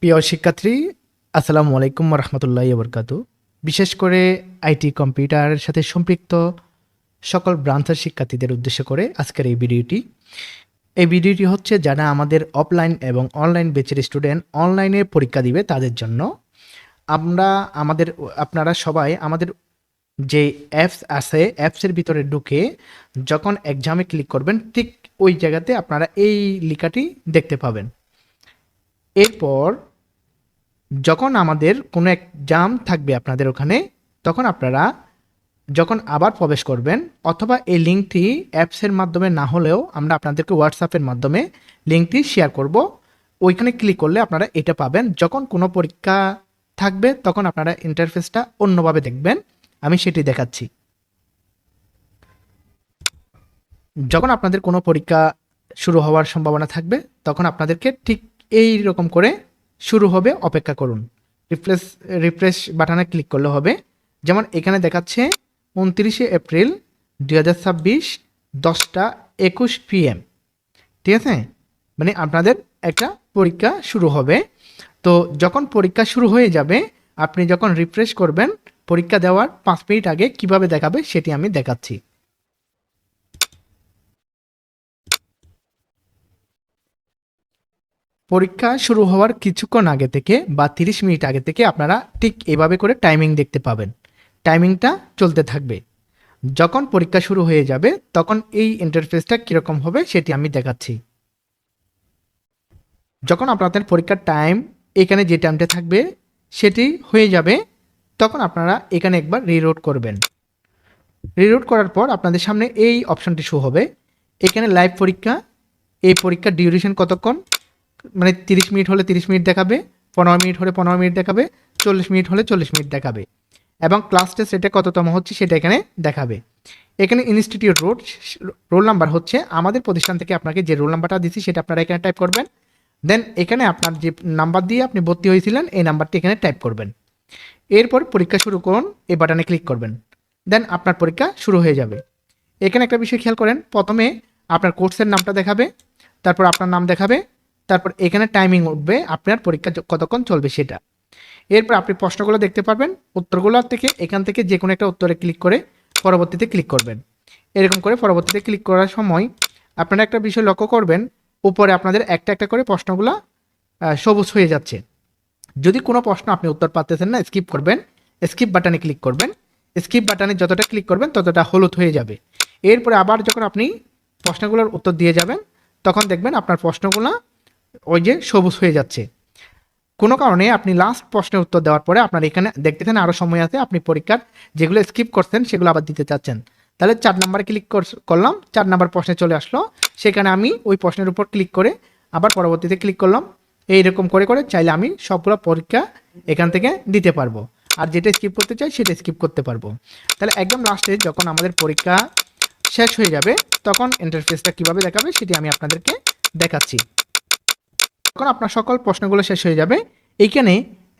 প্রিয় শিক্ষার্থী, আসসালামু আলাইকুম রহমতুল্লাহি বরকাতু। বিশেষ করে আইটি কম্পিউটারের সাথে সম্পৃক্ত সকল ব্রাঞ্চের শিক্ষার্থীদের উদ্দেশ্য করে আজকের এই ভিডিওটি হচ্ছে যারা আমাদের অফলাইন এবং অনলাইন ব্যাচের স্টুডেন্ট অনলাইনে পরীক্ষা দিবে তাদের জন্য। আপনারা সবাই আমাদের যে অ্যাপস আছে অ্যাপসের ভিতরে ঢুকে যখন এক্সামে ক্লিক করবেন ঠিক ওই জায়গাতে আপনারা এই লেখাটি দেখতে পাবেন। এরপর যখন আমাদের কোনো এক্সাম থাকবে আপনাদের ওখানে, তখন আপনারা যখন আবার প্রবেশ করবেন অথবা এই লিঙ্কটি অ্যাপসের মাধ্যমে না হলেও আমরা আপনাদেরকে হোয়াটসঅ্যাপের মাধ্যমে লিঙ্কটি শেয়ার করব। ওইখানে ক্লিক করলে আপনারা এটা পাবেন। যখন কোনো পরীক্ষা থাকবে তখন আপনারা ইন্টারফেসটা অন্যভাবে দেখবেন, আমি সেটি দেখাচ্ছি। যখন আপনাদের কোনো পরীক্ষা শুরু হওয়ার সম্ভাবনা থাকবে তখন আপনাদেরকে ঠিক এই রকম করে শুরু হবে, অপেক্ষা করুন। রিফ্রেশ বাটনে ক্লিক করলে হবে। যেমন এখানে দেখাচ্ছে 29শে এপ্রিল 2026 10:21 PM, ঠিক আছে? মানে আপনাদের একটা পরীক্ষা শুরু হবে। তো যখন পরীক্ষা শুরু হয়ে যাবে আপনি যখন রিফ্রেশ করবেন পরীক্ষা দেওয়ার 5 মিনিট আগে কিভাবে দেখাবে সেটি আমি দেখাচ্ছি। পরীক্ষা শুরু হওয়ার কিছুক্ষণ আগে থেকে বা 30 মিনিট আগে থেকে আপনারা ঠিক এভাবে করে টাইমিং দেখতে পাবেন। টাইমিংটা চলতে থাকবে। যখন পরীক্ষা শুরু হয়ে যাবে তখন এই ইন্টারফেসটা কীরকম হবে সেটি আমি দেখাচ্ছি। যখন আপনাদের পরীক্ষার টাইম এখানে যে টাইমটা থাকবে সেটি হয়ে যাবে তখন আপনারা এখানে একবার রিলোড করবেন। রিলোড করার পর আপনাদের সামনে এই অপশনটি শো হবে। এখানে লাইভ পরীক্ষা, এই পরীক্ষার ডিউরেশন কতক্ষণ, মানে 30 মিনিট হলে 30 মিনিট দেখাবে, 15 মিনিট হলে 15 মিনিট দেখাবে, 40 মিনিট হলে 40 মিনিট দেখাবে এবং ক্লাস টেস্ট এটা কততম হচ্ছে সেটা এখানে দেখাবে। এখানে ইনস্টিটিউট রোল নাম্বার হচ্ছে আমাদের প্রতিষ্ঠান থেকে আপনাকে যে রোল নাম্বারটা দিচ্ছি সেটা আপনারা এখানে টাইপ করবেন। দেন এখানে আপনার যে নাম্বার দিয়ে আপনি ভর্তি হয়েছিলেন এই নাম্বারটি এখানে টাইপ করবেন। এরপর পরীক্ষা শুরু করুন এই বাটনে ক্লিক করবেন। দেন আপনার পরীক্ষা শুরু হয়ে যাবে। এখানে একটা বিষয় খেয়াল করেন, প্রথমে আপনার কোর্সের নামটা দেখাবে, তারপর আপনার নাম দেখাবে, তারপর এখানে টাইমিং উঠবে আপনার পরীক্ষা কতক্ষণ চলবে সেটা। এরপর আপনি প্রশ্নগুলো দেখতে পারবেন, উত্তরগুলো থেকে এখান থেকে যে কোনো একটা উত্তরে ক্লিক করে পরবর্তীতে ক্লিক করবেন। এরকম করে পরবর্তীতে ক্লিক করার সময় আপনারা একটা বিষয় লক্ষ্য করবেন, উপরে আপনাদের একটা একটা করে প্রশ্নগুলো সবুজ হয়ে যাচ্ছে। যদি কোনো প্রশ্ন আপনি উত্তর পাচ্ছেন না স্কিপ করবেন, স্কিপ বাটনে ক্লিক করবেন। স্কিপ বাটনে যতটা ক্লিক করবেন ততটা হলুদ হয়ে যাবে। এরপরে আবার যখন আপনি প্রশ্নগুলোর উত্তর দিয়ে যাবেন তখন দেখবেন আপনার প্রশ্নগুলো ওই যে সবুজ হয়ে যাচ্ছে। কোনো কারণে আপনি লাস্ট প্রশ্নের উত্তর দেওয়ার পরে আপনার এখানে দেখতেছেন আরও সময় আছে, আপনি পরীক্ষার যেগুলো স্কিপ করছেন সেগুলো আবার দিতে চাচ্ছেন, তাহলে 4 নাম্বারে ক্লিক করলাম, 4 নাম্বার প্রশ্নে চলে আসলো। সেখানে আমি ওই প্রশ্নের উপর ক্লিক করে আবার পরবর্তীতে ক্লিক করলাম। এইরকম করে করে চাইলে আমি সবগুলো পরীক্ষা এখান থেকে দিতে পারবো, আর যেটা স্কিপ করতে চাই সেটা স্কিপ করতে পারবো। তাহলে একদম লাস্টে যখন আমাদের পরীক্ষা শেষ হয়ে যাবে তখন ইন্টারফেসটা কীভাবে দেখাবে সেটি আমি আপনাদেরকে দেখাচ্ছি। যখন আপনার সকল প্রশ্নগুলো শেষ হয়ে যাবে এইখানে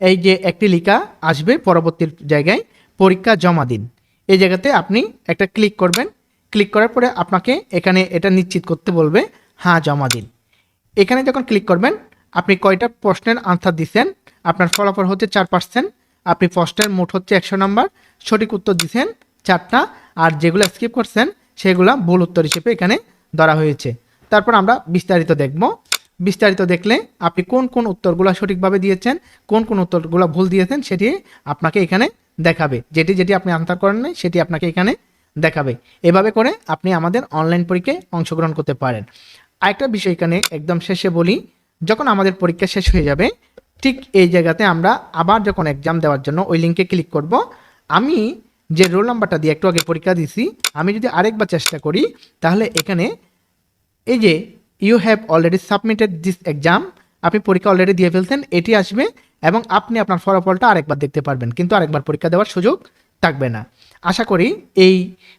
এই যে একটি লেখা আসবে পরবর্তী জায়গায় পরীক্ষা জমা দিন, এই জায়গাতে আপনি একটা ক্লিক করবেন। ক্লিক করার পরে আপনাকে এখানে এটা নিশ্চিত করতে বলবে হ্যাঁ জমা দিন। এখানে যখন ক্লিক করবেন আপনি কয়টা প্রশ্নের আনসার দিচ্ছেন, আপনার ফলাফল হচ্ছে 4%। আপনি প্রশ্নের মোট হচ্ছে 100 নাম্বার, সঠিক উত্তর দিচ্ছেন 4টা, আর যেগুলো স্কিপ করছেন সেগুলো ভুল উত্তর হিসেবে এখানে ধরা হয়েছে। তারপর আমরা বিস্তারিত দেখব। বিস্তারিত দেখলে আপনি কোন কোন উত্তরগুলো সঠিকভাবে দিয়েছেন, কোন কোন উত্তরগুলো ভুল দিয়েছেন সেটি আপনাকে এখানে দেখাবে। যেটি যেটি আপনি আনসার করেন নাই সেটি আপনাকে এখানে দেখাবে। এভাবে করে আপনি আমাদের অনলাইন পরীক্ষায় অংশগ্রহণ করতে পারেন। আরেকটা বিষয় এখানে একদম শেষে বলি, যখন আমাদের পরীক্ষা শেষ হয়ে যাবে ঠিক এই জায়গাতে আমরা আবার যখন এক্সাম দেওয়ার জন্য ওই লিঙ্কে ক্লিক করব। আমি যে রোল নাম্বারটা দিয়ে একটু আগে পরীক্ষা দিয়েছি আমি যদি আরেকবার চেষ্টা করি তাহলে এখানে এই যে you have already submitted this exam, আপনি পরীক্ষা অলরেডি দিয়ে ফেলছেন এটি আসবে এবং আপনি আপনার ফলাফলটা আরেকবার দেখতে পারবেন, কিন্তু আরেকবার পরীক্ষা দেওয়ার সুযোগ থাকবে না। আশা করি এই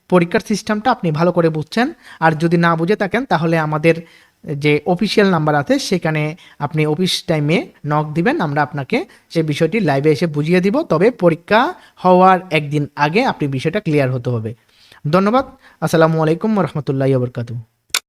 পরীক্ষার সিস্টেমটা আপনি ভালো করে বুঝছেন। আর যদি না বুঝে থাকেন তাহলে আমাদের যে অফিসিয়াল নাম্বার আছে সেখানে আপনি অফিস টাইমে নক দিবেন, আমরা আপনাকে সেই বিষয়টি লাইভে এসে বুঝিয়ে দিব। তবে পরীক্ষা হওয়ার একদিন আগে আপনি বিষয়টা ক্লিয়ার হতে হবে। ধন্যবাদ। আসসালামু আলাইকুম রহমতুল্লাহি ওয়া বারাকাতুহু।